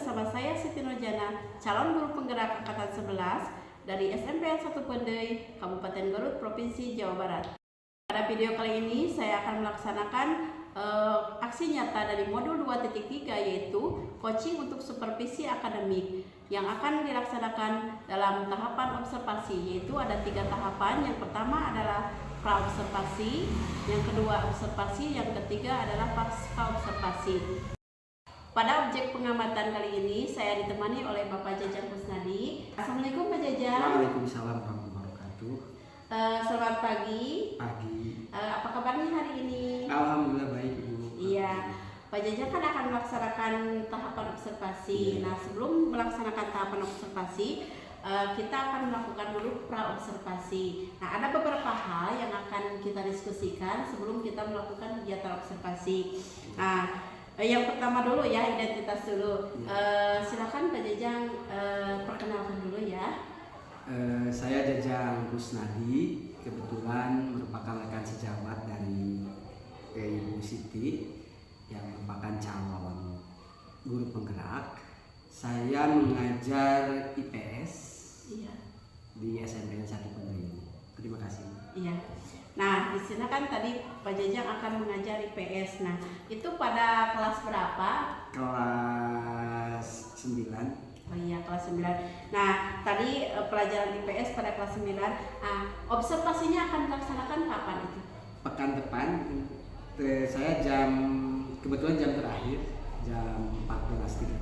bersama saya Siti Nurjana, calon guru penggerak angkatan 11 dari SMPN 1 Pendei, Kabupaten Garut, Provinsi Jawa Barat. Pada video kali ini saya akan melaksanakan aksi nyata dari modul 2.3 yaitu coaching untuk supervisi akademik yang akan dilaksanakan dalam tahapan observasi, yaitu ada 3 tahapan. Yang pertama adalah pra-observasi, yang kedua observasi, yang ketiga adalah pasca observasi. Pada objek pengamatan kali ini saya ditemani oleh Bapak Jajang Kusnadi. Assalamualaikum Pak Jajang. Waalaikumsalam warahmatullahi wabarakatuh. Selamat pagi. Apa kabarnya hari ini? Alhamdulillah baik Ibu. Iya, Pak Jajang kan akan melaksanakan tahapan observasi. Nah, sebelum melaksanakan tahapan observasi, kita akan melakukan dulu pra-observasi. Nah, ada beberapa hal yang akan kita diskusikan sebelum kita melakukan kegiatan observasi. Nah, yang pertama dulu ya, identitas dulu. Silakan Pak Jajang perkenalkan dulu ya. Saya Jajang Kusnadi, kebetulan merupakan rekan sejawat dari Ibu Siti yang merupakan calon guru penggerak. Saya mengajar IPS di SMPN 1 Pendei. Terima kasih. Iya. Nah, di sini kan tadi Pak Jajang akan mengajar IPS. Nah, itu pada kelas berapa? Kelas 9. Oh iya, kelas 9. Nah, tadi pelajaran IPS pada kelas 9. Nah, observasinya akan dilaksanakan kapan itu? Pekan depan. Saya kebetulan jam terakhir, jam 14.30.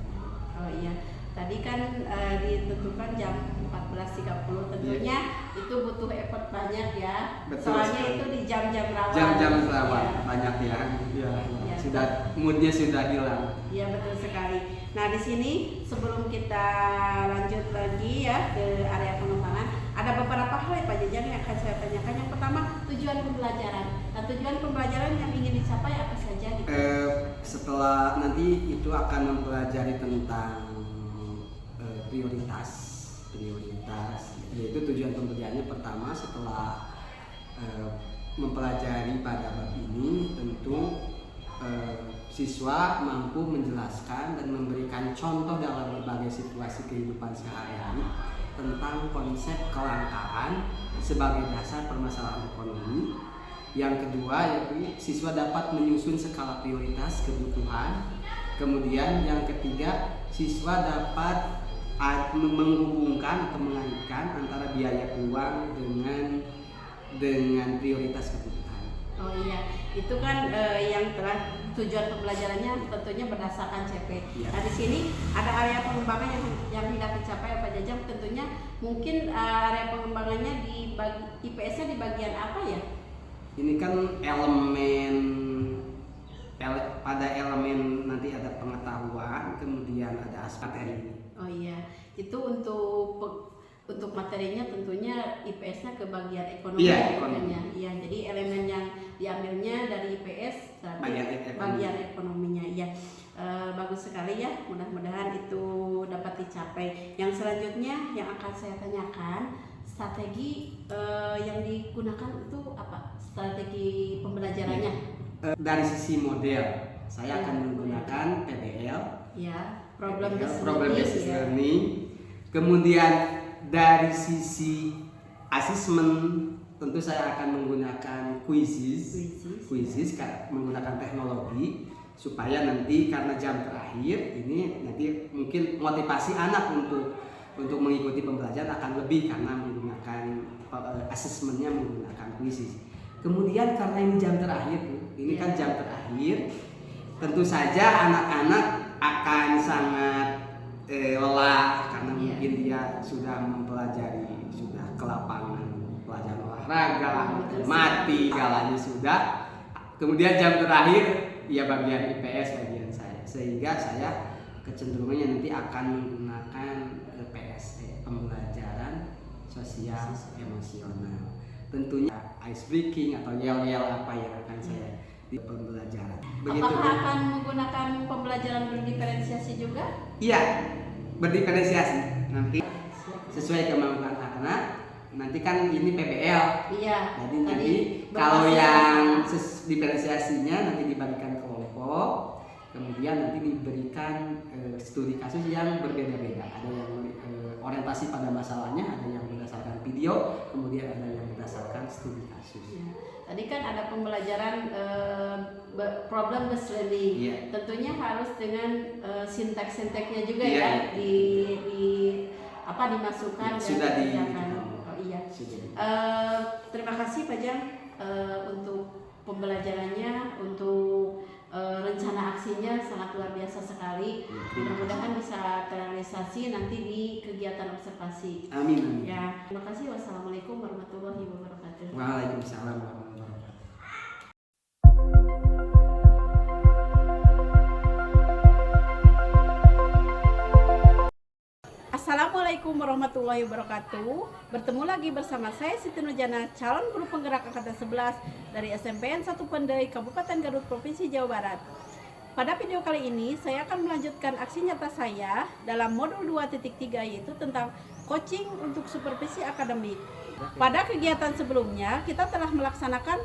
Oh iya. Tadi kan ditentukan jam 14.30, tentunya itu butuh effort banyak ya. Betul soalnya sekali. Itu di jam-jam rawan. Jam-jam rawan Ya. banyak ya. Ya. Sudah moodnya sudah hilang. Iya, betul sekali. Nah, di sini sebelum kita lanjut lagi ya ke area pengembangan, ada beberapa hal ya Pak Jajang yang akan saya tanyakan. Yang pertama, tujuan pembelajaran. Nah, tujuan pembelajaran yang ingin dicapai apa saja gitu? Setelah nanti itu akan mempelajari tentang prioritas, yaitu tujuan pembelajarannya pertama setelah mempelajari pada bab ini tentu siswa mampu menjelaskan dan memberikan contoh dalam berbagai situasi kehidupan sehari-hari tentang konsep kelangkaan sebagai dasar permasalahan ekonomi. Yang kedua yaitu siswa dapat menyusun skala prioritas kebutuhan. Kemudian yang ketiga, siswa dapat menghubungkan atau mengaitkan antara biaya uang dengan prioritas kebutuhan. Oh iya, itu kan yang telah tujuan pembelajarannya tentunya berdasarkan CP. Ya. Nah, di sini ada area pengembangan yang tidak dicapai Pak Jajang. Tentunya mungkin area pengembangannya di IPS-nya di bagian apa ya? Ini kan pada elemen nanti ada pengetahuan, kemudian ada aspek materi. Oh iya, itu untuk materinya tentunya IPS-nya ke bagian ekonomi. Iya, ekonomi. Iya, jadi elemen yang diambilnya dari IPS bagian ekonominya. Iya, bagus sekali ya. Mudah-mudahan itu dapat dicapai. Yang selanjutnya yang akan saya tanyakan, strategi yang digunakan itu apa? Strategi pembelajarannya? Dari sisi model, saya akan menggunakan PBL. Ya, problem based learning. Kemudian dari sisi asesmen tentu saya akan menggunakan quizzes menggunakan teknologi supaya nanti karena jam terakhir ini nanti mungkin motivasi anak untuk mengikuti pembelajaran akan lebih karena menggunakan asesmennya menggunakan quizzes. Kemudian karena ini jam terakhir, kan jam terakhir, tentu saja anak-anak akan sangat lelah karena mungkin dia sudah mempelajari, sudah ke lapangan pelajaran olahraga, mati galanya sudah. Kemudian jam terakhir ya bagian IPS bagian saya, sehingga saya kecenderungannya nanti akan menggunakan PSE, pembelajaran sosial emosional. Tentunya ice breaking atau yel-yel apa yang akan saya di pembelajaran. Begitu. Apakah akan menggunakan pembelajaran berdiferensiasi juga? Iya, berdiferensiasi. Nanti sesuai kemampuan anak. Nanti kan ini PBL. Iya. Jadi nanti kalau yang diferensiasinya nanti dibagikan kelompok. Kemudian nanti diberikan studi kasus yang berbeda-beda. Ada yang orientasi pada masalahnya, ada yang berdasarkan video, kemudian ada yang berdasarkan studi kasus. Ya. Tadi kan ada pembelajaran problem based learning. Ya. Tentunya harus dengan sinteks-sinteksnya juga ya, ya dimasukkan ya, sudah dikerjakan. Oh iya. Terima kasih Pak Jang untuk pembelajarannya, untuk rencana aksinya sangat luar biasa sekali. Mudah-mudahan bisa terrealisasi nanti di kegiatan observasi. Amin. Ya, terima kasih. Wassalamualaikum warahmatullahi wabarakatuh. Waalaikumsalam warahmatullahi wabarakatuh. Assalamualaikum warahmatullahi wabarakatuh. Bertemu lagi bersama saya Siti Nurjana, calon guru penggerak angkatan 11 dari SMPN 1 Pendai, Kabupaten Garut, Provinsi Jawa Barat. Pada video kali ini saya akan melanjutkan aksi nyata saya dalam modul 2.3 yaitu tentang coaching untuk supervisi akademik. Pada kegiatan sebelumnya kita telah melaksanakan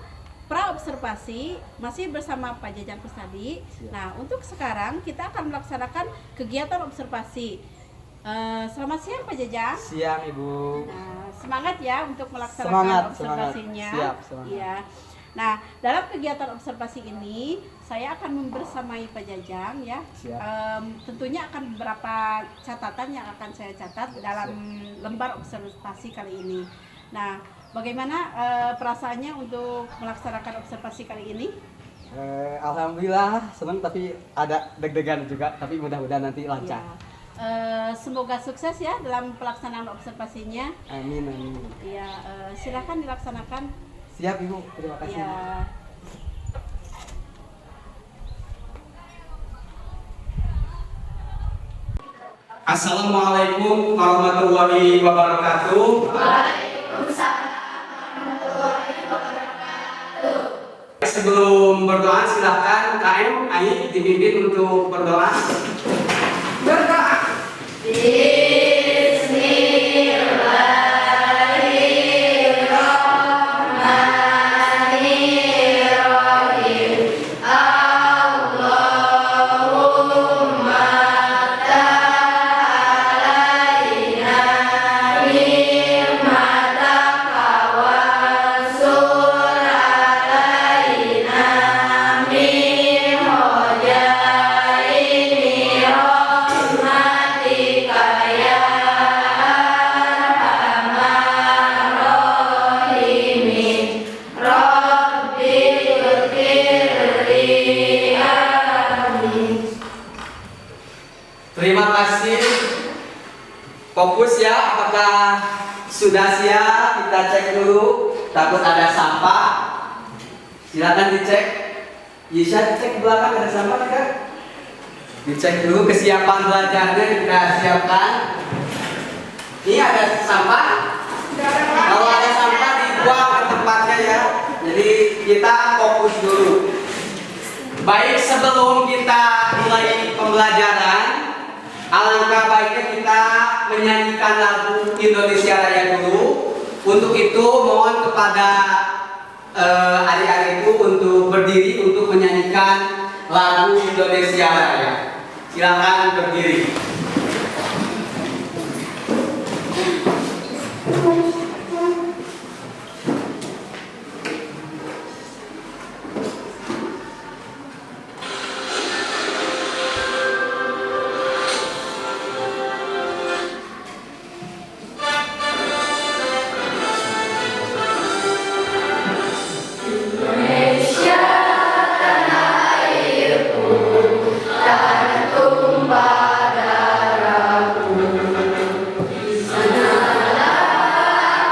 pra-observasi masih bersama Pak Jajang Kusnadi. Nah, untuk sekarang kita akan melaksanakan kegiatan observasi. Selamat siang Pak Jajang. Siang Ibu. Nah, semangat ya untuk melaksanakan observasinya. Siap, semangat. Iya. Nah, dalam kegiatan observasi ini saya akan membersamai Pak Jajang ya. Tentunya akan beberapa catatan yang akan saya catat dalam lembar observasi kali ini. Nah, bagaimana perasaannya untuk melaksanakan observasi kali ini? Alhamdulillah senang, tapi ada deg-degan juga, tapi mudah-mudahan nanti lancar. Ya. Semoga sukses ya dalam pelaksanaan observasinya. Amin, amin. Ya, silakan dilaksanakan. Siap Ibu, terima kasih. Ya. Assalamualaikum warahmatullahi wabarakatuh. Waalaikumsalam warahmatullahi wabarakatuh. Sebelum berdoa silakan KM Ai dipimpin untuk berdoa. Berdoa. Bismillahirrahmanirrahim. Allahumma ta'alaina ni'mataka wa suralaina min hojaini rahmatika ya arhamar rahimin. Rabbi ighfirli, amin. Terima kasih. Fokus ya, apakah sudah siap? Kita cek dulu. Takut ada sampah. Silakan dicek. Bisa dicek belakang ada sampah kan? Dicek dulu kesiapan belajarnya, kita siapkan. Ini ada sampah. Kalau ada sampah dibuang ke tempatnya ya. Jadi kita fokus dulu. Baik, sebelum kita mulai pembelajaran, alangkah baiknya kita menyanyikan lagu Indonesia Raya dulu. Untuk itu mohon kepada adik-adikku untuk berdiri untuk menyanyikan lagu Indonesia Raya. Silakan berdiri. Indonesia tanah airku, tanah tumpah darahku. Sanalah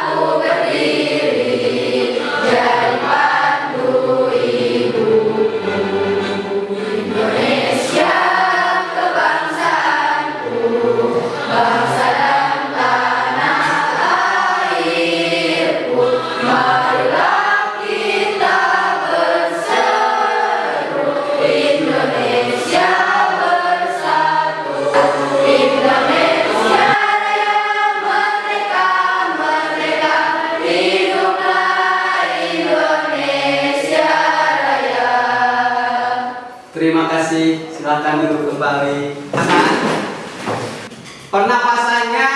gunakan dulu kembali tangan. Pernapasannya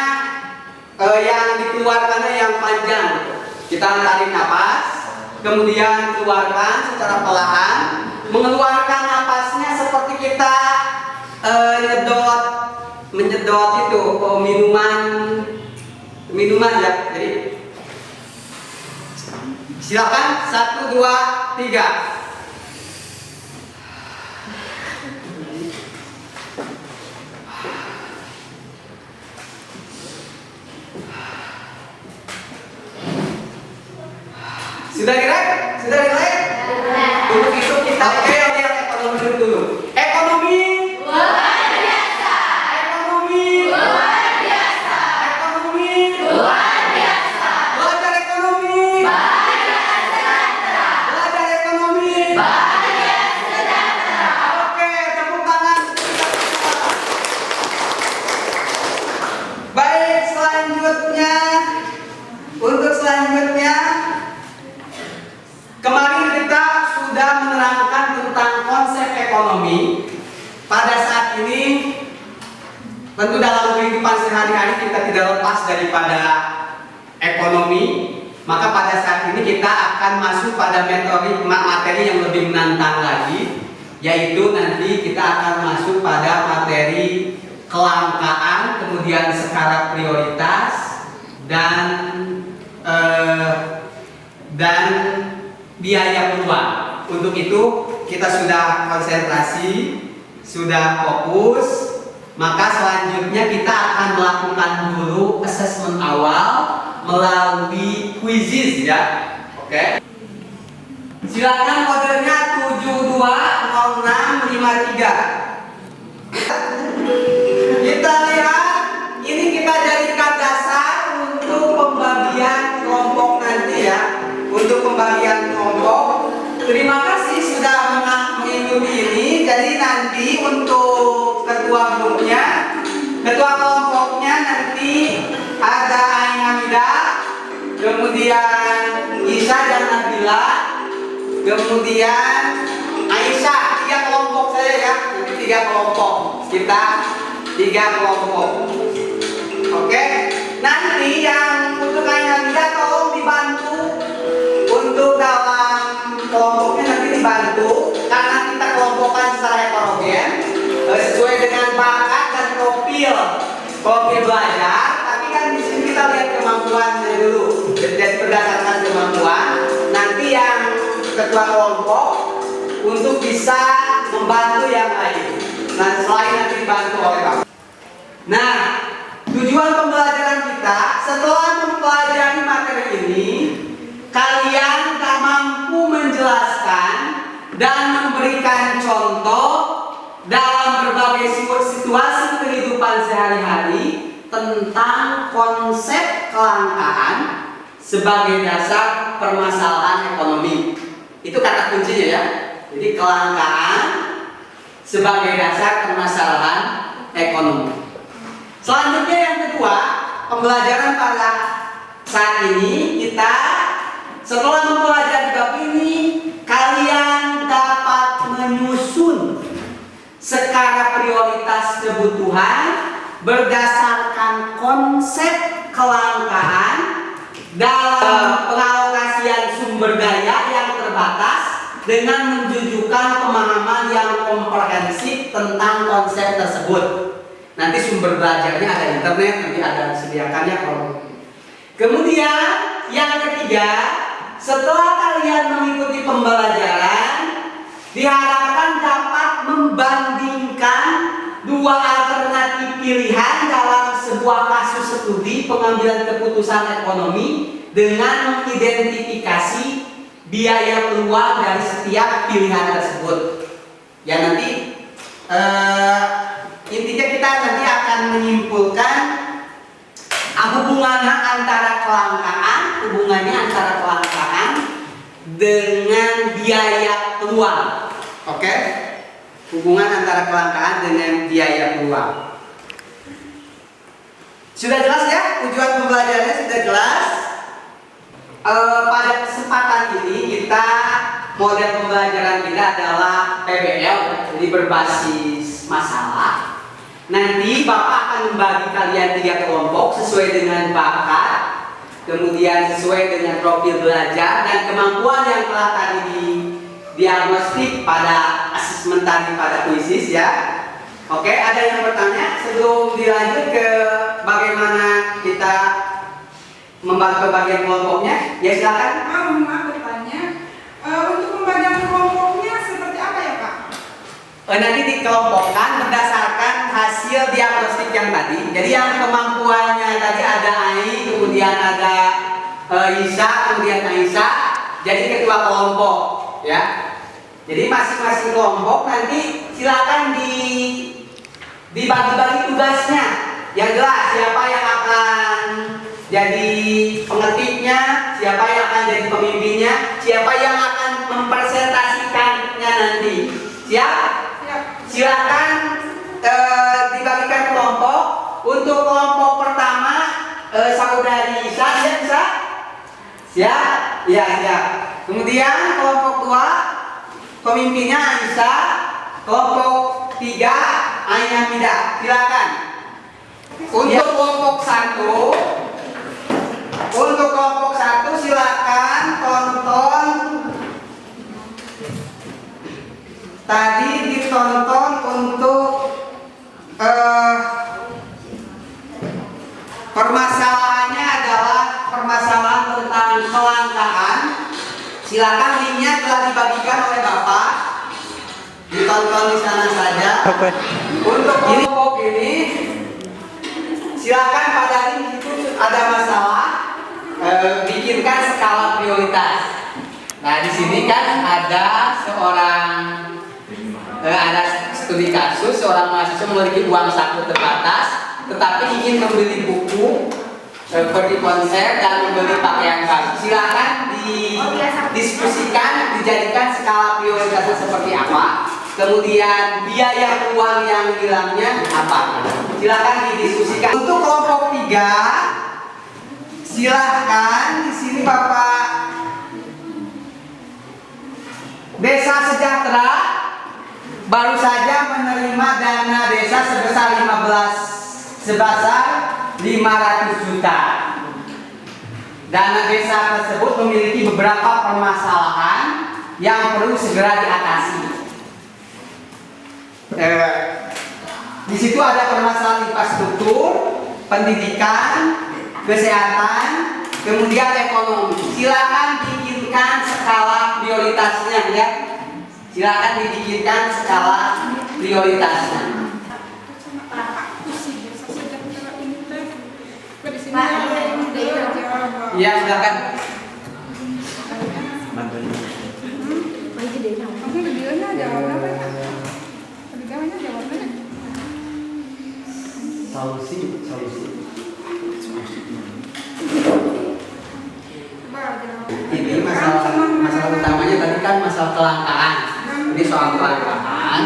yang dikeluarkannya yang panjang. Kita tarik napas, kemudian keluarkan secara perlahan. Mengeluarkan napasnya seperti kita menyedot itu minuman ya. Jadi silakan 1, 2, 3. Sudah relax? Sudah relax? Untuk itu kita lihat ekonomi dulu. Ekonomi Luar biasa. Ekonomi Luar biasa. Ekonomi Luar biasa. Belajar ekonomi Bahagia sejahtera. Belajar ekonomi Bahagia sejahtera. Oke, tepuk tangan. Baik, selanjutnya untuk selanjutnya kemarin kita sudah menerangkan tentang konsep ekonomi. Pada saat ini tentu dalam kehidupan sehari-hari kita tidak lepas daripada ekonomi. Maka pada saat ini kita akan masuk pada materi yang lebih menantang lagi, yaitu nanti kita akan masuk pada materi kelangkaan, kemudian skala prioritas dan biaya peluang. Untuk itu kita sudah konsentrasi, sudah fokus. Maka selanjutnya kita akan melakukan dulu asesmen awal melalui quizzes ya. Oke. Silakan kodenya 720653. Kita lihat, ini kita jadikan dasar untuk pembagian kelompok nanti ya. Untuk pembagian kelompok. Terima kasih sudah mengikuti ini. Jadi nanti untuk ketua grupnya, ketua kelompoknya nanti ada Ain Hamidah, kemudian Isa dan Nabila, kemudian Aisyah. 3 kelompok saya ya. Nanti 3 kelompok. Kita 3 kelompok. Oke. Nanti yang untuk Ain Hamidah tolong dibantu untuk dalam kelompoknya, nanti dibantu karena kita kelompokkan secara heterogen sesuai dengan bakat dan profil belajar. Tapi kan di sini kita lihat kemampuannya dulu. Jadi berdasarkan kemampuan, nanti yang ketua kelompok untuk bisa membantu yang lain. Nah, selain nanti dibantu oleh kamu. Nah, tujuan pembelajaran kita setelah mempelajari materi ini, kalian tak mampu menjelaskan dan memberikan contoh dalam berbagai situasi kehidupan sehari-hari tentang konsep kelangkaan sebagai dasar permasalahan ekonomi. Itu kata kuncinya ya. Jadi kelangkaan sebagai dasar permasalahan ekonomi. Selanjutnya yang kedua, pembelajaran pada saat ini kita setelah mempelajari bab ini, kalian dapat menyusun skala prioritas kebutuhan berdasarkan konsep kelangkaan dalam pengalokasian sumber daya yang terbatas dengan menunjukkan pemahaman yang komprehensif tentang konsep tersebut. Nanti sumber belajarnya ada internet, nanti ada disediakannya kalau. Kemudian yang ketiga, setelah kalian mengikuti pembelajaran, diharapkan dapat membandingkan 2 alternatif pilihan dalam sebuah kasus studi pengambilan keputusan ekonomi dengan mengidentifikasi biaya peluang dari setiap pilihan tersebut. Ya nanti intinya kita nanti akan menyimpulkan hubungannya antara kelangkaan dengan biaya peluang. Oke? Hubungan antara kelangkaan dengan biaya peluang. Sudah jelas ya? Tujuan pembelajarannya sudah jelas. Pada kesempatan ini kita model pembelajaran kita adalah PBL, jadi berbasis masalah. Nanti Bapak akan membagi kalian 3 kelompok sesuai dengan bakat, kemudian sesuai dengan profil belajar dan kemampuan yang telah tadi diagnostik pada asesmen tadi pada kuisis ya. Oke, ada yang bertanya sebelum dilanjut ke bagaimana kita membagi pembagian kelompoknya? Ya silakan. Maaf bertanya, untuk pembagian kelompoknya seperti apa ya Pak? Nanti dikelompokkan berdasarkan hasil diagnostik yang tadi. Jadi yang kemampuannya tadi ada Ai, kemudian ada Isa, kemudian Aisyah. Jadi ketua kelompok, ya. Jadi masing-masing kelompok nanti silakan dibagi-bagi tugasnya. Yang jelas siapa yang akan jadi pengetiknya, siapa yang akan jadi pemimpinnya, siapa yang akan mempresentasikannya nanti. Siap? Silakan dibagikan kelompok. Untuk kelompok pertama saudari Isa, siap Isa? Siap? Ya siap. Kemudian kelompok 2 pemimpinnya Aisyah, kelompok 3 Ainah Mida. Silakan. Untuk kelompok 1 silakan tonton. Tadi ditonton untuk permasalahannya adalah permasalahan tentang kelangkaan. Silakan linknya telah dibagikan oleh Bapak. Ditonton di sana saja. Untuk kelompok ini silakan pada link itu ada masalah bikinkan skala prioritas. Nah di sini kan ada ada studi kasus seorang mahasiswa memiliki uang saku terbatas, tetapi ingin membeli buku, pergi konser dan membeli pakaian baru. Silakan didiskusikan, dijadikan skala prioritasnya seperti apa. Kemudian biaya uang yang hilangnya apa? Silakan didiskusikan. Untuk kelompok 3, silahkan di sini Bapak Desa Sejahtera baru saja menerima dana desa sebesar 500 juta. Dana desa tersebut memiliki beberapa permasalahan yang perlu segera diatasi. Di situ ada permasalahan infrastruktur, pendidikan, kesehatan, kemudian ekonomi. Silakan bikinkan skala prioritasnya ya. Silakan dibikinkan skala prioritasnya. Ya silakan. Langsung ke dia jawabnya apa ya? Ketiganya jawabnya. Solusi. Ini masalah utamanya tadi kan masalah kelangkaan. Ini soal kelangkaan.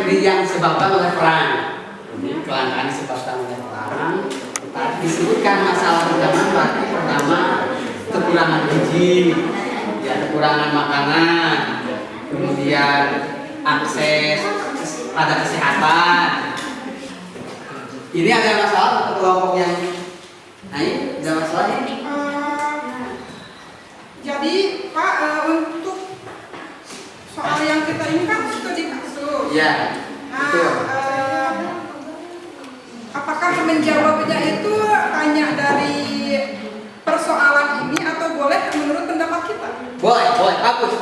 Ini yang disebabkan oleh perang. Ini kelangkaan disebabkan oleh perang. Tadi disebutkan masalah pertama kekurangan gizi, ya kekurangan makanan, kemudian akses pada kesehatan. Ini ada masalah untuk kelompok yang lain, ada masalahnya. Jadi Pak, untuk soal yang kita ini kan studi kasus. Ya, Nah, betul. apakah menjawabnya itu hanya dari persoalan ini atau boleh menurut pendapat kita? Boleh, bagus.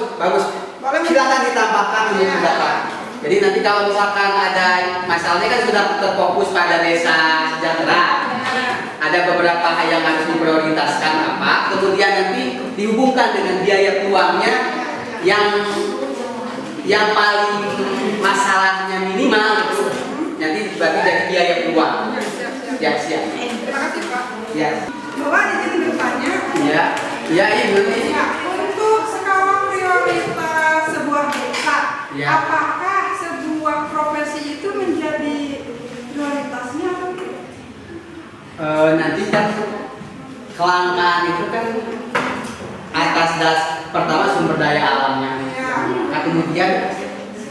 Boleh. Silakan ditambahkan menurut Ya. pendapat. Jadi nanti kalau misalkan ada masalahnya kan sudah terfokus pada desa sejahtera. Ada beberapa hal yang harus diprioritaskan apa, kemudian nanti dihubungkan dengan biaya uangnya yang paling masalahnya minimal itu nanti dibagi dari biaya uang. Ya siap. Terima kasih Pak. Ya. Bapak izin bertanya. Ya ini. Ya, untuk skala prioritas sebuah desa, Ya. apakah sebuah profesi itu menjadi prioritasnya atau tidak? Nanti kan kelangkaan itu kan atas pertama sumber daya alamnya. Ya. Nah, kemudian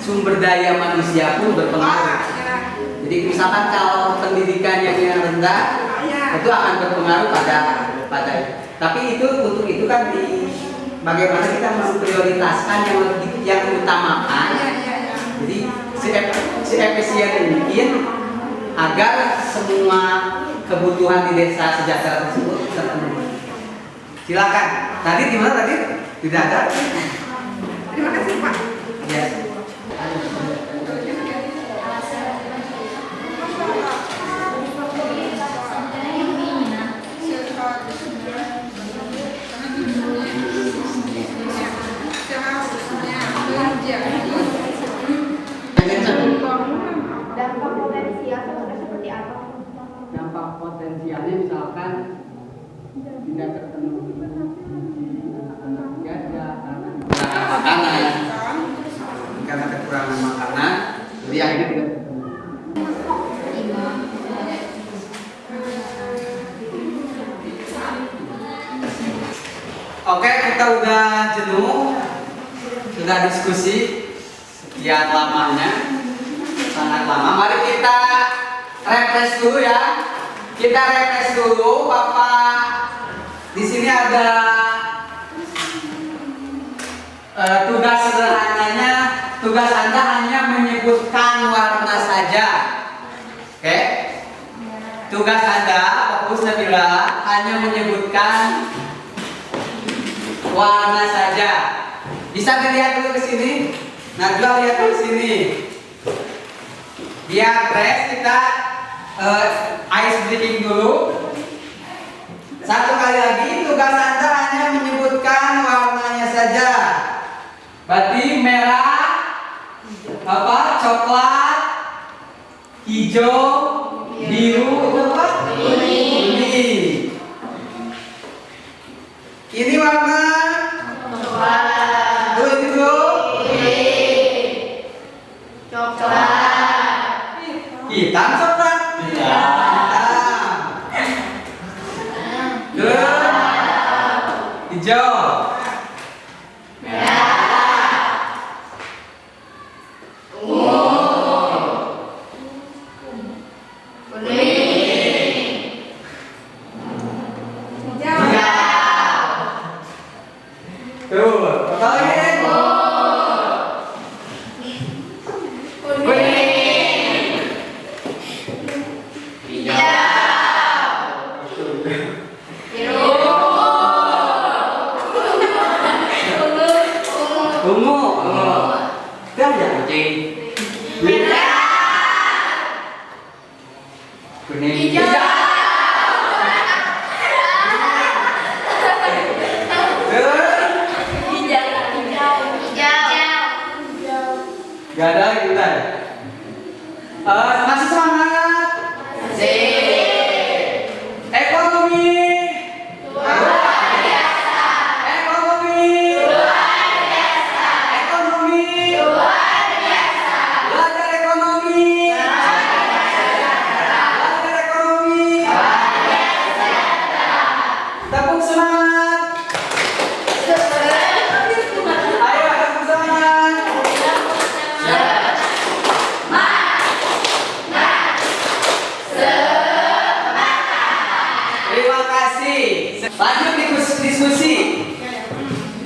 sumber daya manusia pun berpengaruh. Ya. Jadi misalkan kalau pendidikannya yang rendah, Ya. itu akan berpengaruh pada. Tapi itu untuk itu kan bagaimana kita memprioritaskan yang utamakan. Ya. Jadi si efisien mungkin agar semua kebutuhan di desa sejahtera tersebut terpenuhi. Silakan. Tadi di mana tadi? Tidak ada. Terima kasih Pak. Ya. Dampak potensial seperti apa? Dampak potensialnya misalkan tidak terpenuhi anak-anak gajah Kekurangan makanan. Karena kekurangan makanan, jadi akhirnya tidak terpenuhi. Oke, kita udah jenuh, sudah diskusi sekian lamanya, sangat lama. Mari kita refresh dulu ya. Kita refresh dulu, Bapak. Di sini ada tugas sederhananya. Tugas Anda hanya menyebutkan warna saja. Oke? Tugas Anda, fokus Nabila, hanya menyebutkan warna saja. Bisa dilihat dulu ke sini. Najwa lihat dulu sini. Biar fresh kita ice breaking dulu. Satu kali lagi, tugas Anda hanya menyebutkan warnanya saja. Berarti merah, coklat, hijau, biru, itu apa? Kuning. Ini warna coklat. Dulu itu dulu. Hitam coklat. Hijau. Tuh, apa lagi? Ungu. Dah ya kucing. Kuning. Hijau. Gak ada lagi bentar. Masih semangat. Ekonomi. Ekonomi. Ekonomi. Belajar ekonomi. Belajar ekonomi. Tepuk semangat. Ayo tepuk semangat. Terima kasih. Lanjut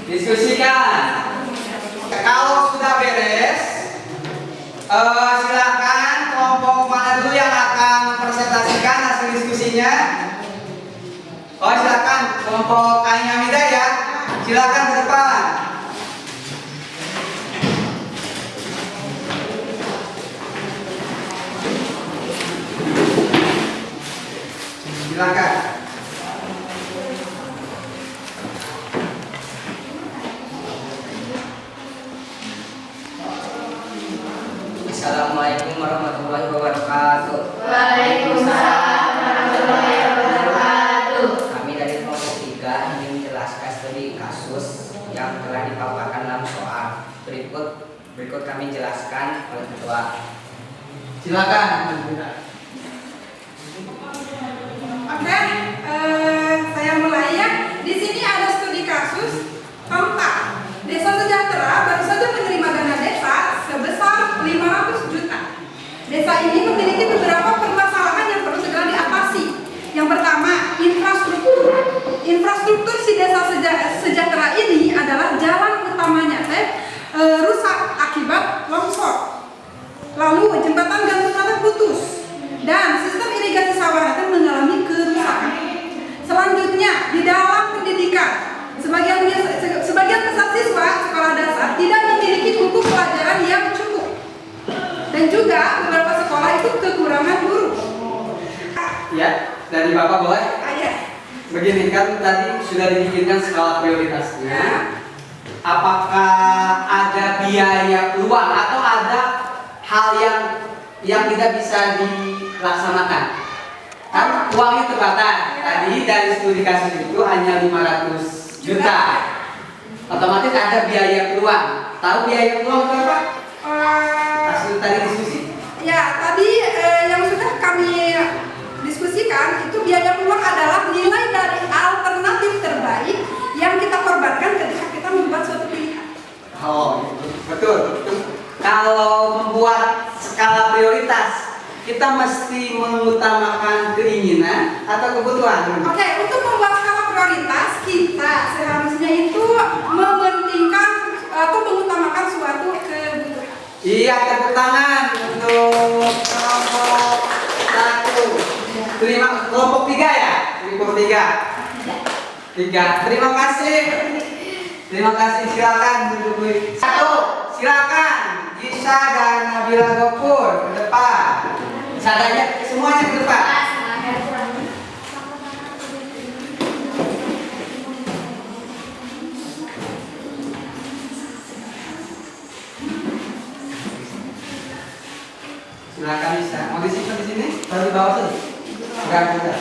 diskusikan. Kalau sudah beres, silakan kelompok mana dulu yang akan mempresentasikan hasil diskusinya. Oh, silakan kelompok Ain Hamidah ya. Silakan ke depan. Silakan. Assalamualaikum warahmatullahi wabarakatuh. Kami dari kelompok 3 ingin menjelaskan studi kasus yang telah dipaparkan dalam soal. Berikut kami jelaskan oleh ketua. Silakan. Oke, saya mulai ya. Di sini ada studi kasus tentang Desa Sejahtera baru saja menerima dana desa sebesar dari Bapak boleh? Iya. Begini kan tadi sudah dibikinkan skala prioritasnya. Apakah ada biaya peluang atau ada hal yang tidak bisa dilaksanakan? Kan uangnya terbatas. Tadi dari studi kasus itu hanya 500 juta. Otomatis ada biaya peluang. Tahu biaya peluang itu apa? Hasil tadi diskusi. Ya, tadi yang sudah kami diskusikan itu biaya peluang adalah nilai dari alternatif terbaik yang kita korbankan ketika kita membuat suatu pilihan. Oh, betul. Kalau membuat skala prioritas, kita mesti mengutamakan keinginan atau kebutuhan. Oke, untuk membuat skala prioritas kita seharusnya itu mementingkan atau mengutamakan suatu kebutuhan. Iya, tepuk tangan untuk kelompok 1. Kelompok 3 ya? Kelompok 3. Terima kasih. Terima kasih, silakan duduk. 1, silakan. Gisa dan Nabila Gopur ke depan. Sadanya semuanya ke depan. Silakan bisa. Mau disimpan di sini? Taruh di bawah saja. Enggak.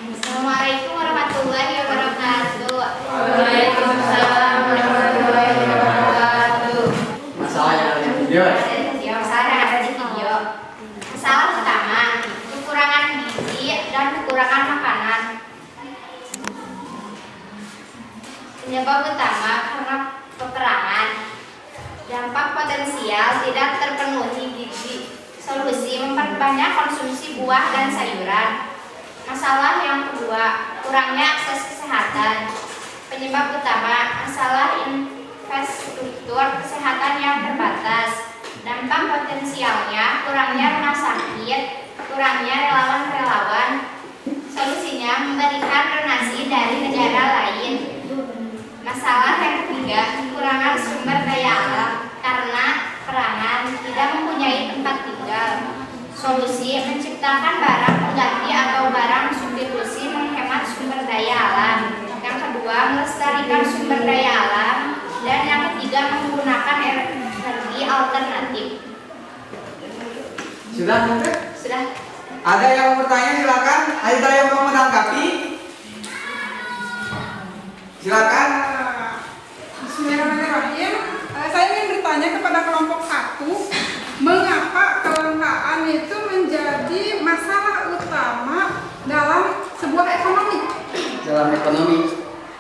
Assalamualaikum warahmatullahi wabarakatuh. Waalaikumsalam warahmatullahi wabarakatuh. Masalah yang ada di video. Masalah pertama, kekurangan gizi dan kekurangan makanan. Penyebab utama karena peperangan. Dampak potensial tidak terpenuhi gizi. Solusi memperbanyak konsumsi buah dan sayuran. Masalah yang kedua, kurangnya akses kesehatan. Penyebab utama, masalah infrastruktur kesehatan yang terbatas. Dampak potensialnya, kurangnya rumah sakit, kurangnya relawan-relawan. Solusinya, memberikan donasi dari negara lain. Masalah yang ketiga, kekurangan sumber daya alam karena perangan tidak mempunyai tempat tinggal. Solusi, menciptakan barang pengganti atau barang substitusi menghemat sumber daya alam. Yang kedua, melestarikan sumber daya alam. Dan yang ketiga, menggunakan energi alternatif. Sudah mungkin? Sudah. Ada yang mau bertanya silakan. Ada yang mau menanggapi? Silakan. Bismillahirrahmanirrahim. Saya ingin bertanya kepada kelompok 1, mengapa kelangkaan itu menjadi masalah utama dalam sebuah ekonomi? Dalam ekonomi.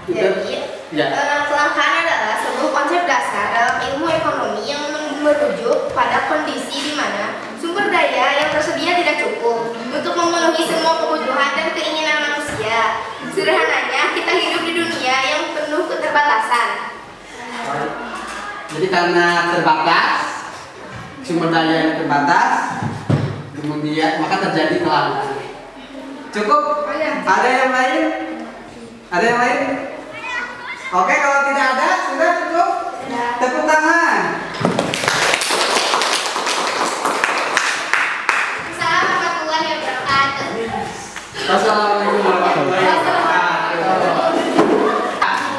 Kelangkaan adalah sebuah konsep dasar dalam ilmu ekonomi yang merujuk pada kondisi di mana sumber daya yang tersedia tidak cukup untuk memenuhi semua kebutuhan dan keinginan manusia. Sederhananya, kita hidup di dunia yang penuh keterbatasan. Jadi karena terbatas, sumber daya yang terbatas, kemudian maka terjadi kelangkaan. Cukup? Ada yang lain? Ada yang lain? Oke, kalau tidak ada, sudah cukup. Tepuk tangan. Assalamualaikum warahmatullahi wabarakatuh. Wassalamualaikum warahmatullahi wabarakatuh.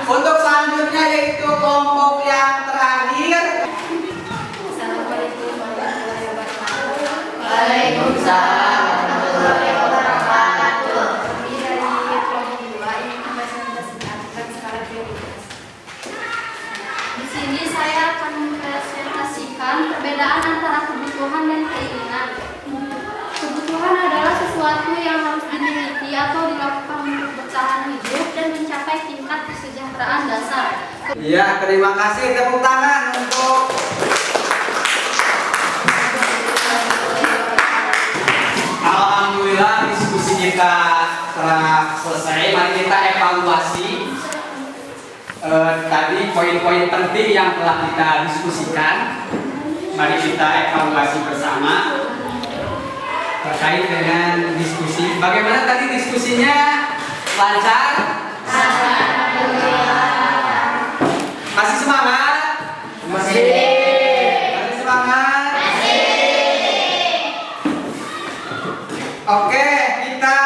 Untuk selanjutnya yaitu kelompok yang terakhir. Assalamualaikum warahmatullahi wabarakatuh. Waalaikumsalam warahmatullahi wabarakatuh. Kami dari kelompok 2 ingin mempresentasikan tentang skala prioritas. Di sini saya akan mempresentasikan perbedaan antara kebutuhan dan keinginan. Kebutuhan adalah sesuatu yang harus dimiliki atau dilakukan untuk bertahan hidup dan mencapai tingkat kesejahteraan dasar. Iya, terima kasih. Tepuk tangan untuk Alhamdulillah diskusi kita telah selesai. Mari kita evaluasi tadi poin-poin penting yang telah kita diskusikan. Mari kita evaluasi bersama. terkait dengan diskusi. Bagaimana tadi diskusinya? Lancar? Masih semangat? Masih semangat? Oke, kita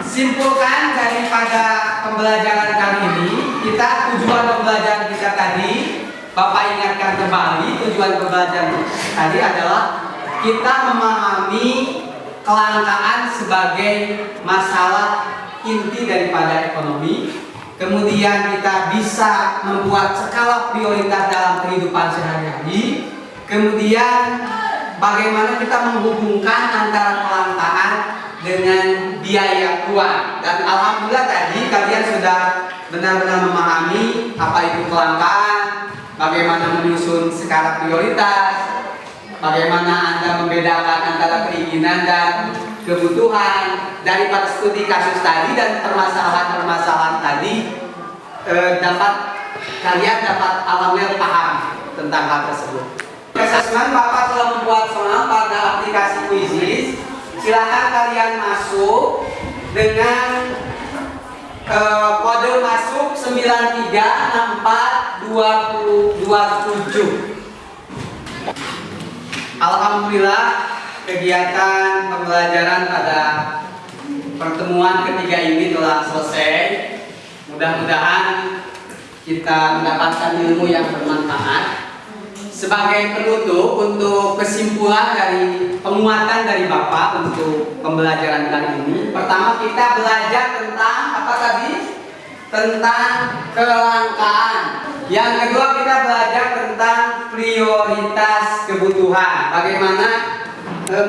simpulkan daripada pembelajaran kali ini. Tujuan pembelajaran kita tadi, Bapak ingatkan kembali, tujuan pembelajaran tadi adalah kita memahami kelangkaan sebagai masalah inti daripada ekonomi. Kemudian kita bisa membuat skala prioritas dalam kehidupan sehari-hari. Kemudian bagaimana kita menghubungkan antara kelangkaan dengan biaya keluar. Dan alhamdulillah tadi kalian sudah benar-benar memahami apa itu kelangkaan, bagaimana menyusun skala prioritas, bagaimana Anda membedakan antara keinginan dan kebutuhan. Daripada studi kasus tadi dan permasalahan-permasalahan tadi kalian dapat alhamdulillah paham tentang hal tersebut. Asesmen Bapak telah membuat soal pada aplikasi Quizzes. Silakan kalian masuk dengan kode masuk 93642027. Alhamdulillah kegiatan pembelajaran pada pertemuan ketiga ini telah selesai. Mudah-mudahan kita mendapatkan ilmu yang bermanfaat. Sebagai penutup untuk kesimpulan dari penguatan dari Bapak untuk pembelajaran kali ini, pertama kita belajar tentang apa tadi? Tentang kelangkaan. Yang kedua kita belajar tentang prioritas kebutuhan. Bagaimana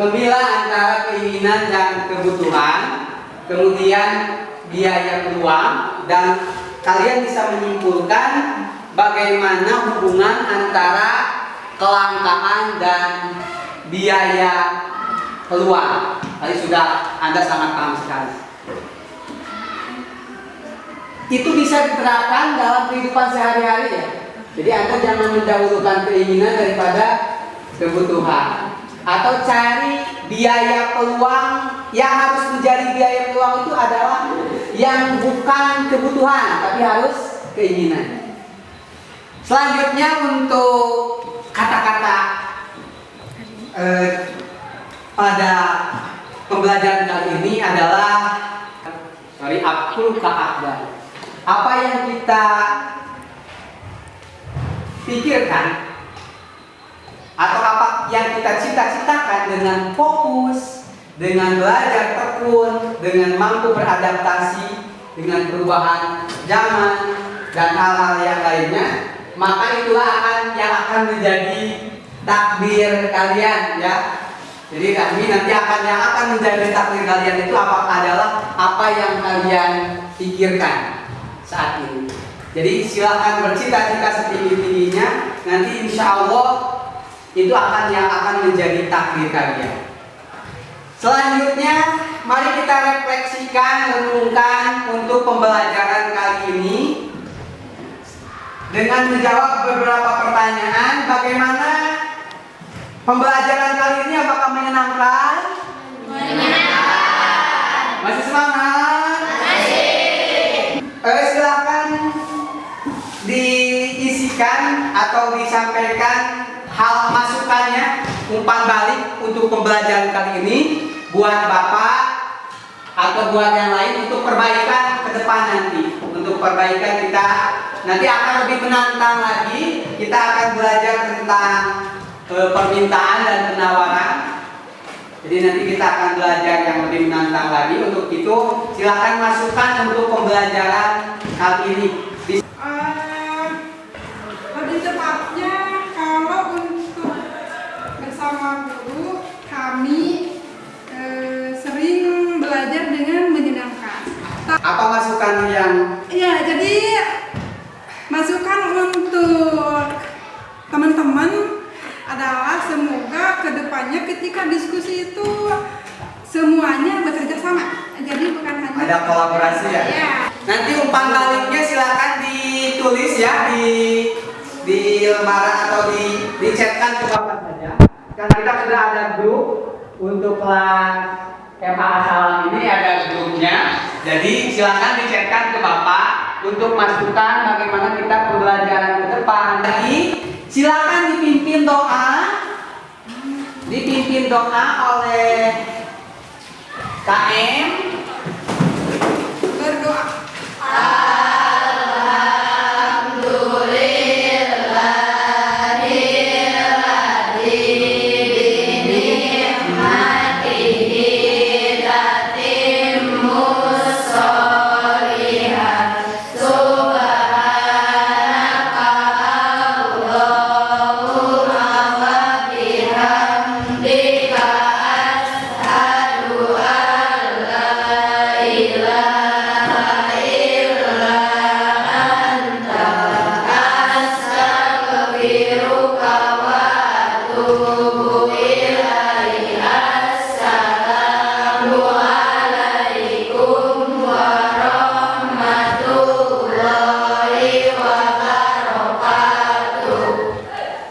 memilah antara keinginan dan kebutuhan. Kemudian biaya peluang, dan kalian bisa menyimpulkan bagaimana hubungan antara kelangkaan dan biaya peluang. Tadi sudah Anda sangat paham sekali. Itu bisa diterapkan dalam kehidupan sehari-hari ya. Jadi Anda jangan mendahulukan keinginan daripada kebutuhan. Atau cari biaya peluang. Yang harus menjadi biaya peluang itu adalah yang bukan kebutuhan, tapi harus keinginan. Selanjutnya untuk kata-kata pada pembelajaran kali ini adalah dari akul ke akbar. Apa yang kita pikirkan atau apa yang kita cita-citakan dengan fokus, dengan belajar tekun, dengan mampu beradaptasi dengan perubahan zaman dan hal-hal yang lainnya, maka itulah yang akan menjadi takdir kalian ya. Jadi kami nanti yang akan menjadi takdir kalian itu adalah apa yang kalian pikirkan saat ini. Jadi silakan bercita-cita setinggi-tingginya, nanti insya Allah itu yang akan menjadi takdir kalian. Selanjutnya, mari kita refleksikan, renungkan untuk pembelajaran kali ini dengan menjawab beberapa pertanyaan. Bagaimana pembelajaran kali ini? Apakah menyenangkan? Menyenangkan. Masih semangat? Masih. Silakan diisikan atau disampaikan hal masukannya, umpan balik untuk pembelajaran kali ini buat Bapak atau buat yang lain untuk perbaikan ke depan nanti. Untuk perbaikan kita nanti akan lebih menantang lagi. Kita akan belajar tentang permintaan dan penawaran. Jadi nanti kita akan belajar yang lebih menantang lagi. Untuk itu silakan masukkan untuk pembelajaran kali ini. Lebih tepatnya kalau untuk bersama guru kami sering belajar dengan menyenangkan. Apa masukan yang? Ya, jadi masukan untuk teman-teman adalah semoga kedepannya ketika diskusi itu semuanya bekerja sama. Jadi bukan hanya Ada kolaborasi ya? Ya. Nanti umpan baliknya silakan ditulis ya di lembaran atau dicatkan ke Bapak saja. Karena kita sudah ada grup untuk kelas MA Salam ini ada grupnya. Jadi silakan dicatkan ke Bapak untuk masukan bagaimana kita pembelajaran ke depan. Jadi silakan dipimpin doa oleh KM. Berdoa.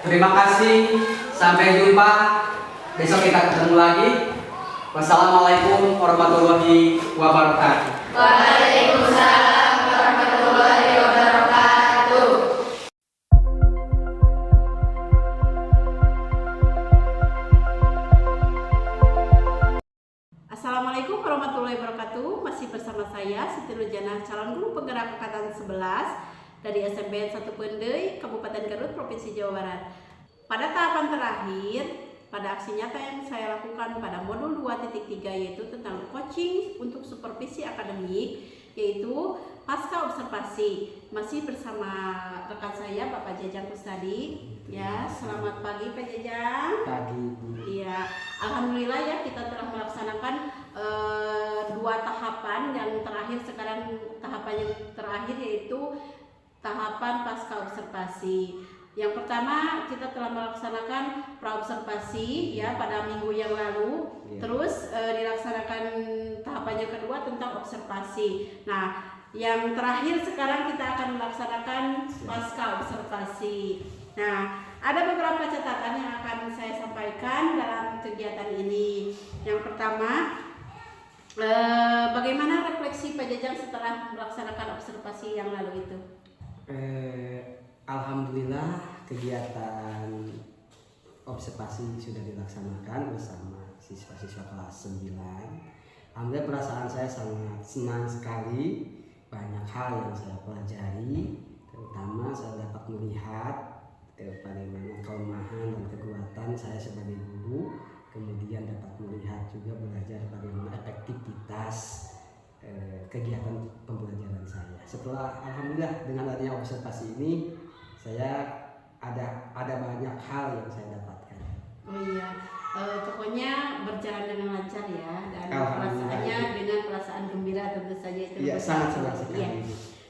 Terima kasih, sampai jumpa. Besok kita ketemu lagi. Wassalamualaikum warahmatullahi wabarakatuh. Waalaikumsalam warahmatullahi wabarakatuh. Assalamualaikum warahmatullahi wabarakatuh. Masih bersama saya Siti Nurjanah, calon guru penggerak angkatan 11 dari SMPN 1 Pendey, Kabupaten Garut, Provinsi Jawa Barat. Pada tahapan terakhir, pada aksi nyata yang saya lakukan pada modul 2.3 yaitu tentang coaching untuk supervisi akademik, yaitu pasca observasi. Masih bersama rekan saya Bapak Jajang Kusadi. Ya, selamat pagi Pak Jajang. Pagi. Iya, alhamdulillah ya kita telah melaksanakan 2 tahapan. Yang terakhir sekarang tahapan yang terakhir yaitu tahapan pasca observasi. Yang pertama kita telah melaksanakan praobservasi ya pada minggu yang lalu. Terus dilaksanakan tahapan yang kedua tentang observasi. Nah, yang terakhir sekarang kita akan melaksanakan pasca observasi. Nah, ada beberapa catatan yang akan saya sampaikan dalam kegiatan ini. Yang pertama, bagaimana refleksi Pak Jajang setelah melaksanakan observasi yang lalu itu? Alhamdulillah kegiatan observasi sudah dilaksanakan bersama siswa-siswa kelas 9. Alhamdulillah perasaan saya sangat senang sekali. Banyak hal yang saya pelajari, terutama saya dapat melihat bagaimana kelemahan dan kekuatan saya sebagai guru. Kemudian dapat melihat juga belajar bagaimana efektivitas kegiatan pembelajaran saya. Setelah alhamdulillah dengan adanya observasi ini, saya ada banyak hal yang saya dapatkan. Oh iya, pokoknya berjalan dengan lancar ya, dan perasaannya dengan perasaan gembira tentu saja itu. Iya, sangat sekali. Iya.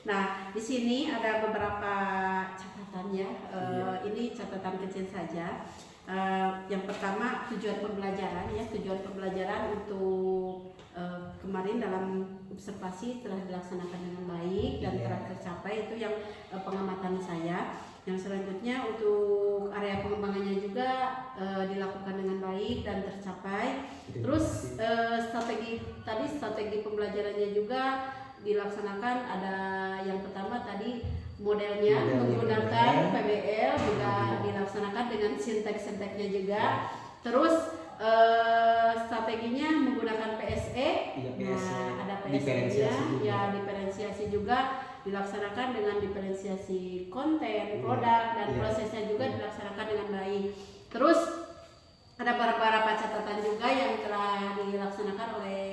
Nah, di sini ada beberapa catatan ya. Ini catatan kecil saja. Yang pertama tujuan pembelajaran ya, tujuan pembelajaran untuk kemarin dalam observasi telah dilaksanakan dengan baik dan telah tercapai, itu yang pengamatan saya. Yang selanjutnya untuk area pengembangannya juga dilakukan dengan baik dan tercapai. Terus strategi pembelajarannya juga dilaksanakan. Ada yang pertama tadi modelnya menggunakan PBL juga dilaksanakan dengan sintek-sinteknya juga. Terus strateginya menggunakan PSE. Nah, ada PSE-nya ya, diferensiasi juga dilaksanakan dengan diferensiasi konten, produk, dan prosesnya juga dilaksanakan dengan baik. Terus ada beberapa catatan juga yang telah dilaksanakan oleh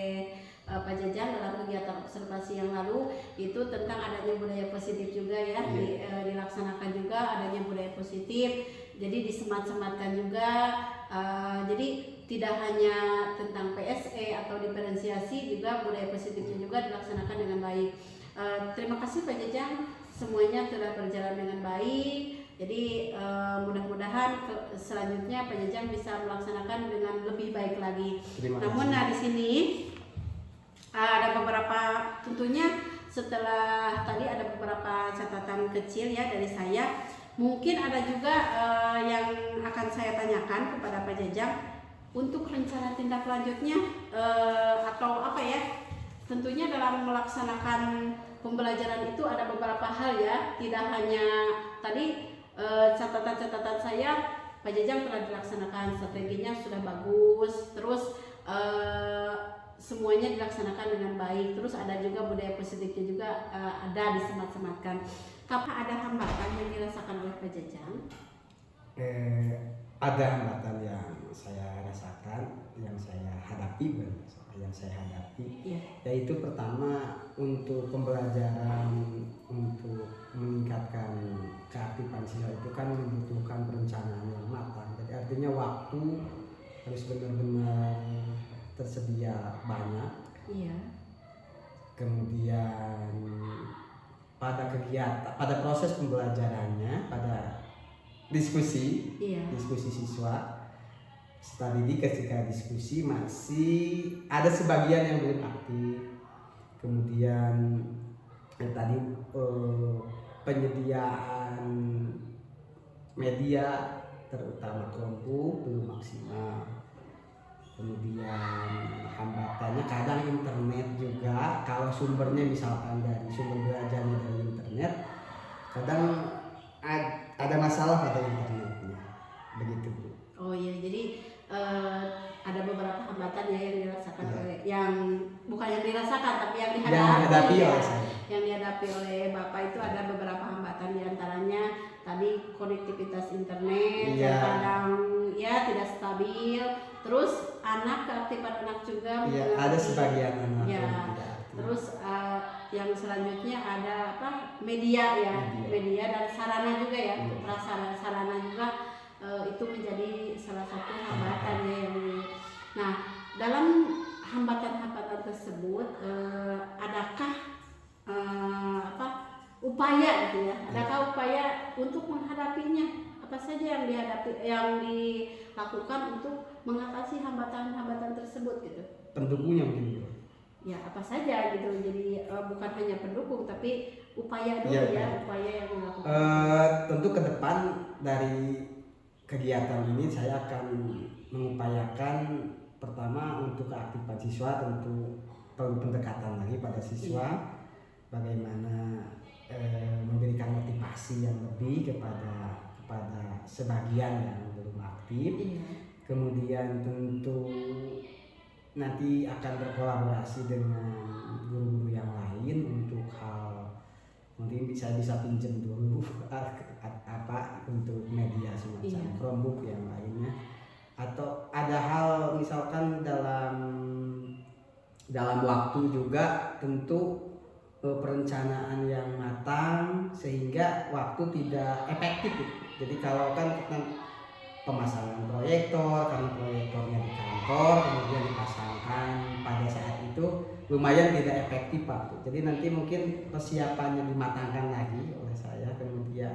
Pak Jajang dalam kegiatan observasi yang lalu, itu tentang adanya budaya positif juga ya. Dilaksanakan juga adanya budaya positif, jadi disemat-sematkan juga. Jadi tidak hanya tentang PSE atau diferensiasi, juga budaya positifnya juga dilaksanakan dengan baik. Terima kasih Pak Jajang, semuanya telah berjalan dengan baik. Jadi mudah-mudahan selanjutnya Pak Jajang bisa melaksanakan dengan lebih baik lagi. Namun di sini ada beberapa, tentunya setelah tadi ada beberapa catatan kecil ya dari saya. Mungkin ada juga yang akan saya tanyakan kepada Pak Jajang. untuk rencana tindak lanjutnya atau apa ya? Tentunya dalam melaksanakan pembelajaran itu ada beberapa hal ya, tidak hanya tadi catatan-catatan saya, Pak Jajang telah dilaksanakan, strateginya sudah bagus, terus semuanya dilaksanakan dengan baik, terus ada juga budaya positifnya juga ada disemat-sematkan. Kapan ada hambatan yang dirasakan oleh Pak Jajang? Ada hambatan yang saya rasakan, yang saya hadapi, Iya. yaitu pertama untuk pembelajaran untuk meningkatkan keaktifan siswa itu kan membutuhkan perencanaan yang matang. Jadi artinya waktu harus benar-benar tersedia banyak. Iya. Kemudian pada kegiatan, pada proses pembelajarannya, pada diskusi siswa, setelah didik ketika diskusi masih ada sebagian yang belum aktif. Kemudian tadi penyediaan media terutama kelompok belum maksimal. Kemudian hambatannya kadang internet juga, kalau sumbernya misalkan dari sumber belajarnya dari internet, kadang ada masalah pada internetnya, begitu Bu. Oh iya, jadi ada beberapa hambatan ya yang dirasakan oleh, yang bukan yang dirasakan tapi yang dihadapi oleh saya. Yang dihadapi oleh Bapak itu ada beberapa hambatan, diantaranya tadi konektivitas internet yang kadang ya tidak stabil, terus keaktifan anak juga. Iya, ada sebagian anak ya. yang tidak aktif. Terus yang selanjutnya ada media ya, media dan sarana juga ya, sarana juga. Itu menjadi salah satu hambatan ya yang nah, dalam hambatan-hambatan tersebut adakah upaya gitu ya, adakah upaya untuk menghadapinya, apa saja yang dilakukan untuk mengatasi hambatan-hambatan tersebut gitu? Pendukungnya mungkin Ya apa saja gitu, jadi bukan hanya pendukung tapi upaya dulu upaya yang dilakukan. Tentu ke depan dari kegiatan ini saya akan mengupayakan pertama untuk keaktifan siswa, tentu perlu pendekatan lagi pada siswa, bagaimana memberikan motivasi yang lebih kepada sebagian yang belum aktif. Kemudian tentu nanti akan berkolaborasi dengan guru-guru yang lain untuk hal mungkin bisa pinjam dulu untuk media semacam Chromebook yang lainnya, atau ada hal misalkan dalam waktu juga tentu perencanaan yang matang sehingga waktu tidak efektif. Jadi kalau kan pemasangan proyektor, karena proyektornya di kantor kemudian dipasangkan pada saat itu lumayan tidak efektif waktu. Jadi nanti mungkin persiapannya dimatangkan lagi oleh saya, kemudian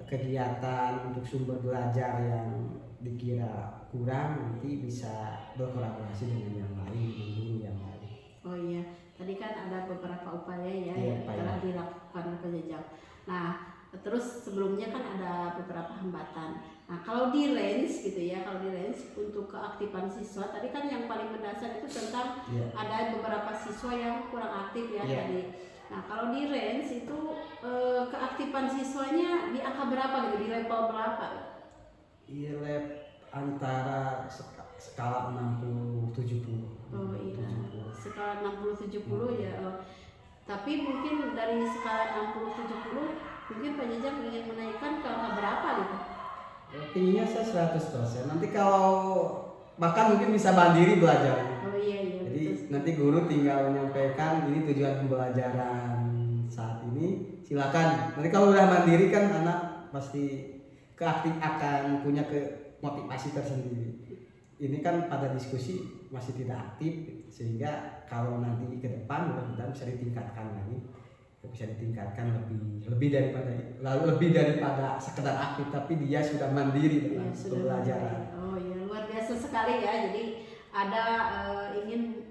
kegiatan untuk sumber belajar yang dikira kurang nanti bisa berkolaborasi dengan yang lain, dengan guru yang lain. Oh iya, tadi kan ada beberapa upaya yang telah dilakukan Pak Jajang. Nah, terus sebelumnya kan ada beberapa hambatan. Nah, kalau di range gitu ya, untuk keaktifan siswa tadi kan yang paling mendasar itu tentang ada beberapa siswa yang kurang aktif ya tadi. Nah, kalau di range itu keaktifan siswanya di angka berapa gitu, di level berapa? Iya, antara skala 60-70. Oh iya, skala 60-70 ya. Tapi mungkin dari skala 60-70 mungkin Pak Jajang ingin menaikkan ke angka berapa gitu? Pinginnya saya 100%. Nanti kalau bahkan mungkin bisa mandiri belajar. Oh iya. Jadi betul. nanti guru tinggal menyampaikan ini tujuan pembelajaran saat ini, silakan. Nanti kalau udah mandiri kan anak pasti akan punya motivasi tersendiri. Ini kan pada diskusi masih tidak aktif, sehingga kalau nanti ke depan mudah-mudahan bisa ditingkatkan lagi. Bisa ditingkatkan lebih daripada sekedar aktif, tapi dia sudah mandiri dalam pembelajaran. Oh ya, luar biasa sekali ya. Jadi ada ingin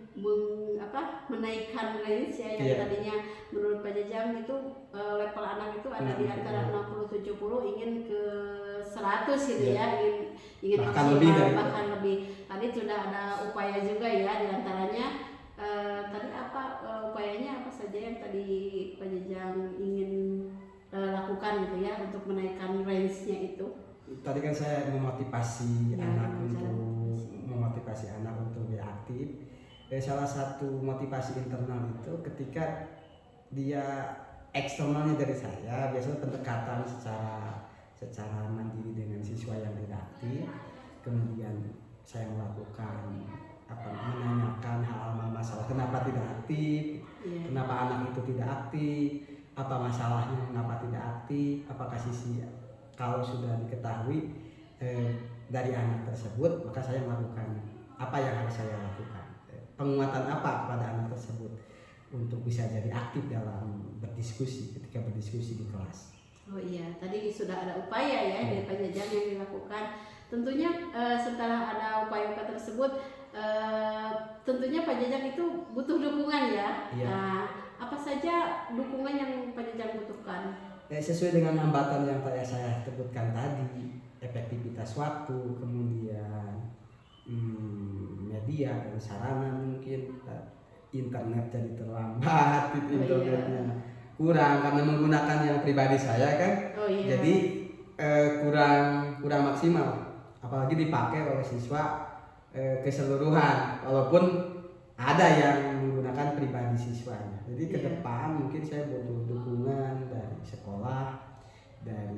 menaikkan range ya yang tadinya menurut Pak Jajang itu level anak itu ada di antara 60-70, ingin ke 100 gitu ya, ingin bahkan lebih. tadi sudah ada upaya juga ya, diantaranya tadi apa upayanya apa saja yang tadi Pak Jajang ingin lakukan gitu ya untuk menaikkan range-nya itu? Tadi kan saya memotivasi Ya, anak cara untuk lebih aktif. Salah satu motivasi internal itu ketika dia eksternalnya dari saya, biasanya pendekatan secara mandiri dengan siswa yang tidak aktif, kemudian saya melakukan menanyakan hal masalah kenapa tidak aktif, kenapa anak itu tidak aktif, apa masalahnya kenapa tidak aktif, apakah kalau sudah diketahui dari anak tersebut, maka saya melakukan apa yang harus saya lakukan, penguatan apa kepada anak tersebut untuk bisa jadi aktif dalam ketika berdiskusi di kelas. Oh iya, tadi sudah ada upaya ya dari Pak Jajang yang dilakukan. Tentunya setelah ada upaya tersebut, tentunya Pak Jajang itu butuh dukungan ya. Iya. Nah, apa saja dukungan yang Pak Jajang butuhkan? Sesuai dengan hambatan yang saya sebutkan tadi, efektivitas waktu, kemudian media dan sarana, mungkin internet jadi terlambat, internetnya kurang karena menggunakan yang pribadi saya kan, jadi kurang maksimal, apalagi dipakai oleh siswa keseluruhan, walaupun ada yang menggunakan pribadi siswanya. Jadi ke depan mungkin saya butuh dukungan dari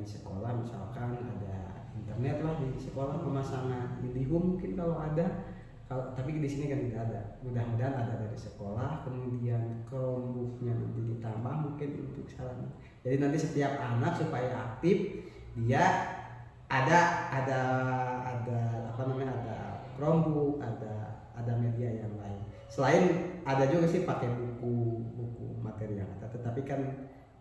sekolah misalkan ada internet lah di sekolah, pemasangan IndiHome mungkin kalau ada, tapi di sini kan tidak ada. Mudah-mudahan ada dari sekolah, kemudian Chromebooknya nanti ditambah mungkin untuk sarana. Jadi nanti setiap anak supaya aktif dia ada Chromebook, ada media yang lain. Selain ada juga sih pakai buku materi yang ada, tetapi kan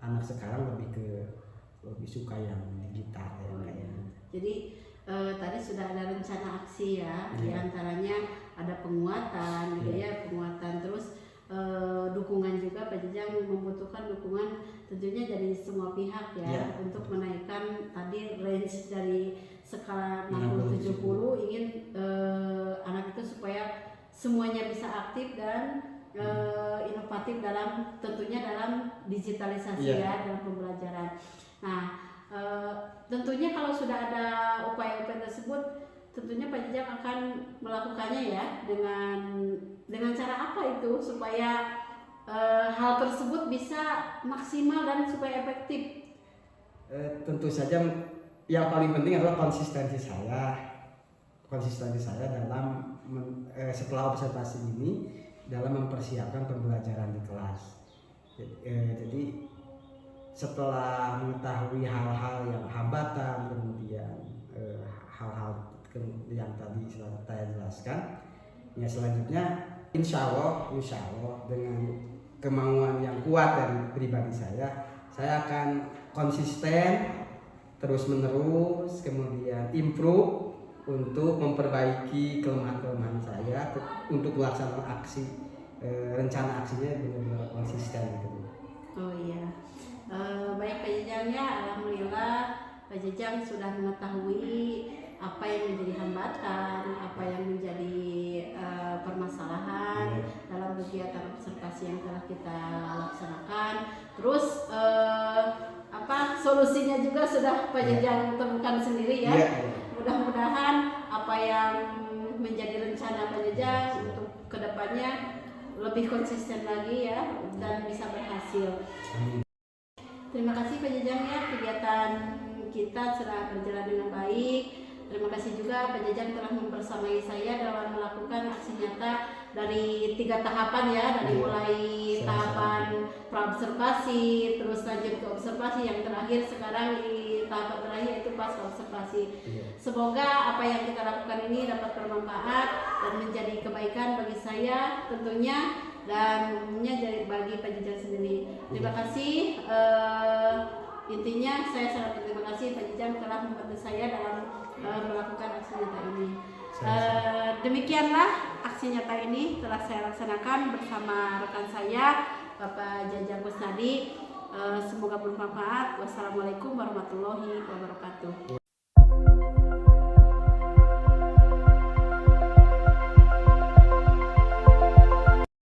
anak sekarang lebih suka yang digital kayaknya. Jadi tadi sudah ada rencana aksi ya, diantaranya ada penguatan gitu ya, penguatan terus dukungan juga. Pak Jajang membutuhkan dukungan tentunya dari semua pihak ya, untuk menaikkan tadi range dari skala 60-70, ingin anak itu supaya semuanya bisa aktif dan inovatif tentunya dalam digitalisasi ya, dalam pembelajaran. Nah, tentunya kalau sudah ada upaya-upaya tersebut, tentunya Pak Jajang akan melakukannya ya dengan cara apa itu supaya hal tersebut bisa maksimal dan supaya efektif. Tentu saja yang paling penting adalah konsistensi saya dalam setelah observasi ini dalam mempersiapkan pembelajaran di kelas. Jadi setelah mengetahui hal-hal yang hambatan, kemudian hal-hal yang tadi saya jelaskan, ya selanjutnya insya Allah dengan kemauan yang kuat dari pribadi saya akan konsisten terus menerus, kemudian improve untuk memperbaiki kelemahan saya untuk melaksanakan rencana aksinya benar-benar konsisten gitu. Oh iya. Baik Pak Jajang ya, alhamdulillah Pak Jajang sudah mengetahui apa yang menjadi hambatan, apa yang menjadi permasalahan dalam kegiatan observasi yang telah kita laksanakan. Terus solusinya juga sudah Pak Jajang temukan sendiri ya. Mudah-mudahan apa yang menjadi rencana Pak Jajang untuk kedepannya lebih konsisten lagi ya dan bisa berhasil. Terima kasih Pak Jajang ya, kegiatan kita sudah berjalan dengan baik. Terima kasih juga Pak Jajang telah membersamai saya dalam melakukan aksi nyata dari 3 tahapan ya, dari mulai tahapan praobservasi, terus lanjut ke observasi, yang terakhir sekarang di tahapan terakhir yaitu pasca observasi. Semoga apa yang kita lakukan ini dapat bermanfaat dan menjadi kebaikan bagi saya tentunya, dan umumnya bagi Pak Jajang sendiri. Terima kasih. Intinya saya sangat berterima kasih Pak Jajang telah membantu saya dalam melakukan aksi nyata ini. Demikianlah aksi nyata ini telah saya laksanakan bersama rekan saya Bapak Jajang Kusnadi. Semoga bermanfaat. Wassalamualaikum warahmatullahi wabarakatuh.